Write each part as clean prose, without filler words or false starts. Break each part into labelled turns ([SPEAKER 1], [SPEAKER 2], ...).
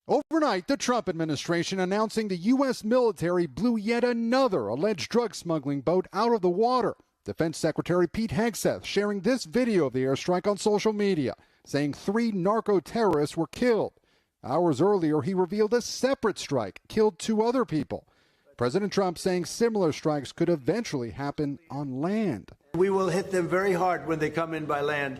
[SPEAKER 1] Overnight, the Trump administration announcing the U.S. military blew yet another alleged drug smuggling boat out of the water. Defense Secretary Pete Hegseth sharing this video of the airstrike on social media, saying 3 narco-terrorists were killed. Hours earlier, he revealed a separate strike killed 2 other people. President Trump saying similar strikes could eventually happen on land.
[SPEAKER 2] We will hit them very hard when they come in by land.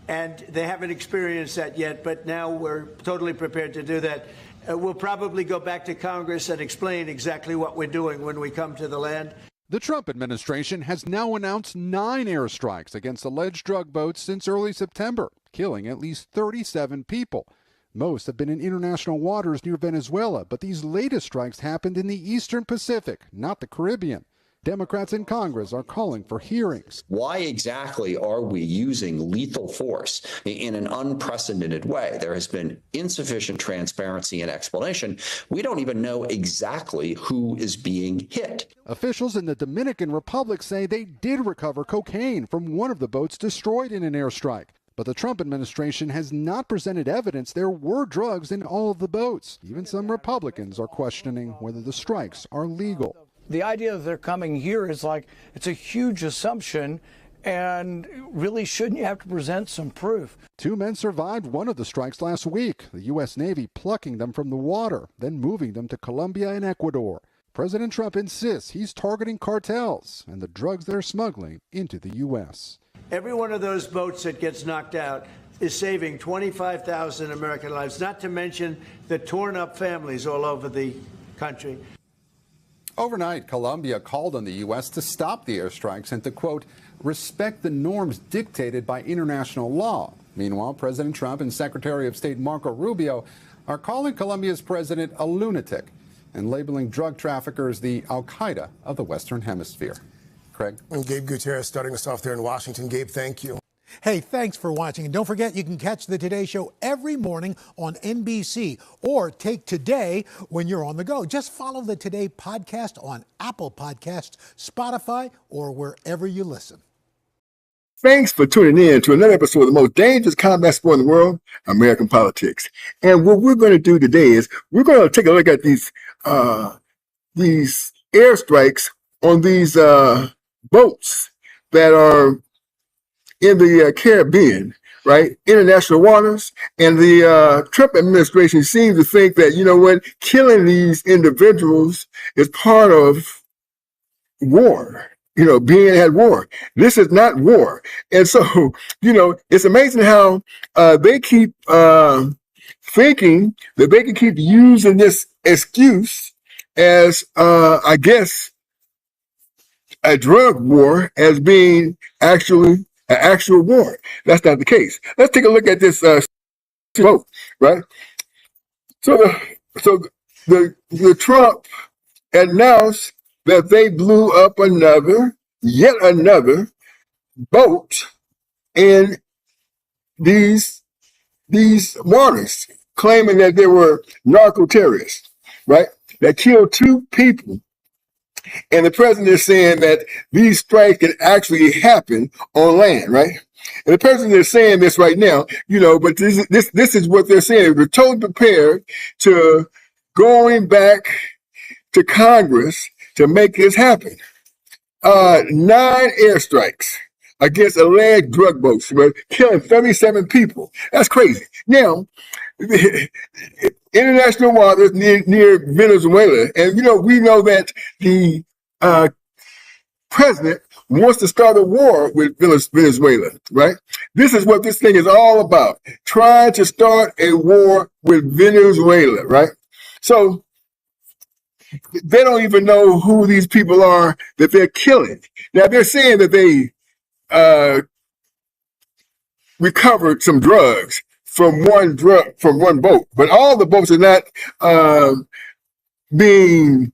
[SPEAKER 2] And they haven't experienced that yet, but now we're totally prepared to do that. We'll probably go back to Congress and explain exactly what we're doing when we come to the land.
[SPEAKER 1] The Trump administration has now announced 9 airstrikes against alleged drug boats since early September, killing at least 37 people. Most have been in international waters near Venezuela, but these latest strikes happened in the Eastern Pacific, not the Caribbean. Democrats in Congress are calling for hearings.
[SPEAKER 3] Why exactly are we using lethal force in an unprecedented way? There has been insufficient transparency and explanation. We don't even know exactly who is being hit.
[SPEAKER 1] Officials in the Dominican Republic say they did recover cocaine from one of the boats destroyed in an airstrike. But the Trump administration has not presented evidence there were drugs in all of the boats. Even some Republicans are questioning whether the strikes are legal.
[SPEAKER 4] The idea that they're coming here is like, it's a huge assumption, and really shouldn't you have to present some proof?
[SPEAKER 1] 2 men survived one of the strikes last week, the U.S. Navy plucking them from the water, then moving them to Colombia and Ecuador. President Trump insists he's targeting cartels and the drugs they're smuggling into the U.S.
[SPEAKER 2] Every one of those boats that gets knocked out is saving 25,000 American lives, not to mention the torn up families all over the country.
[SPEAKER 1] Overnight, Colombia called on the U.S. to stop the airstrikes and to, quote, respect the norms dictated by international law. Meanwhile, President Trump and Secretary of State Marco Rubio are calling Colombia's president a lunatic and labeling drug traffickers the al-Qaeda of the Western Hemisphere. Craig?
[SPEAKER 5] And Gabe Gutierrez starting us off there in Washington. Gabe, thank you.
[SPEAKER 6] Hey, thanks for watching. And don't forget, you can catch the Today Show every morning on NBC or take Today when you're on the go. Just follow the Today podcast on Apple Podcasts, Spotify, or wherever you listen.
[SPEAKER 7] Thanks for tuning in to another episode of the most dangerous combat sport in the world, American politics. And what we're going to do today is we're going to take a look at these airstrikes on these boats that are in the Caribbean, right? International waters. And the Trump administration seems to think that, you know what, killing these individuals is part of war, you know, being at war. This is not war. And so, you know, it's amazing how they keep thinking that they can keep using this excuse as, I guess, a drug war as being actually an actual war. That's not the case. Let's take a look at this vote, right? So the Trump announced that they blew up yet another boat in these waters, claiming that they were narco-terrorists, right? That killed 2 people. And the president is saying that these strikes can actually happen on land, right? And the president is saying this right now, you know, but this is what they're saying. They're totally prepared to going back to Congress to make this happen. 9 airstrikes against alleged drug boats, right? Killing 37 people. That's crazy. Now, international waters near Venezuela. And, you know, we know that the president wants to start a war with Venezuela, right? This is what this thing is all about, trying to start a war with Venezuela, right? So they don't even know who these people are that they're killing. Now, they're saying that they recovered some drugs from one boat, but all the boats are not being.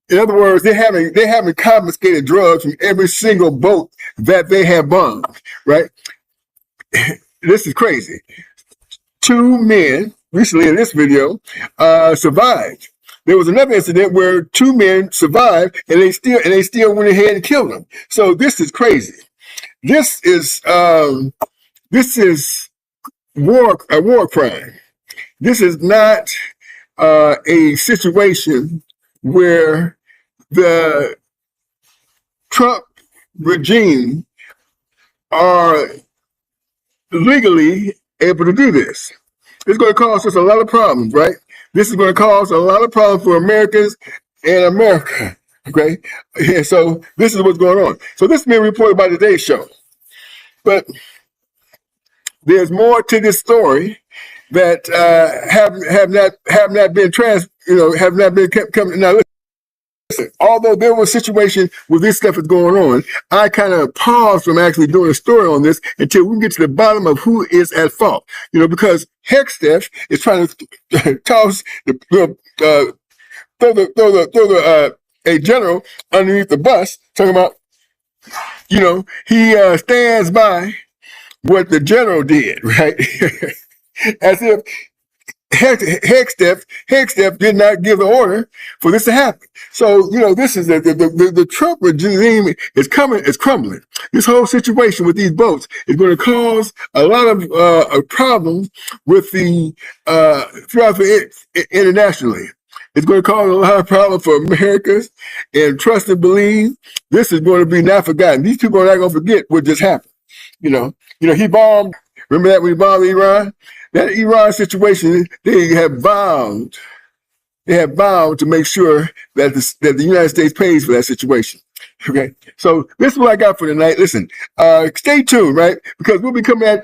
[SPEAKER 7] In other words, they haven't confiscated drugs from every single boat that they have bombed. Right? This is crazy. 2 men recently in this video survived. There was another incident where 2 men survived and they still went ahead and killed them. So this is crazy. This is a war crime. this is not a situation where the Trump regime are legally able to do this. It's going to cause us a lot of problems, right? This is going to cause a lot of problems for Americans and America, okay? And so this is what's going on. So this is being reported by Today's Show. But there's more to this story that have not been kept coming. Now listen, although there was a situation where this stuff is going on, I kind of paused from actually doing a story on this until we can get to the bottom of who is at fault. Because Hexteth is trying to toss a general underneath the bus, talking about, he stands by what the general did, right? As if Hexteth did not give the order for this to happen. So, this is the Trump regime is crumbling. This whole situation with these boats is going to cause a lot of problems with throughout internationally. It's going to cause a lot of problems for Americans, and trust and believe, this is going to be not forgotten. These people are not going to forget what just happened. He bombed. Remember that when he bombed Iran? That Iran situation, they have vowed to make sure that the United States pays for that situation. Okay, so this is what I got for tonight. Listen, stay tuned, right? Because we'll be coming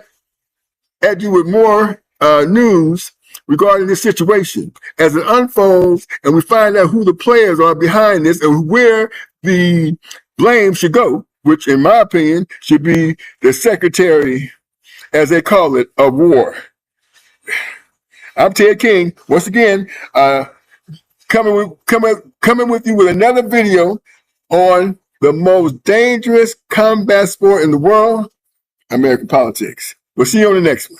[SPEAKER 7] at you with more news regarding this situation as it unfolds, and we find out who the players are behind this and where the blame should go, which, in my opinion, should be the Secretary, as they call it, of War. I'm Ted King, once again, coming with you with another video on the most dangerous combat sport in the world, American politics. We'll see you on the next one.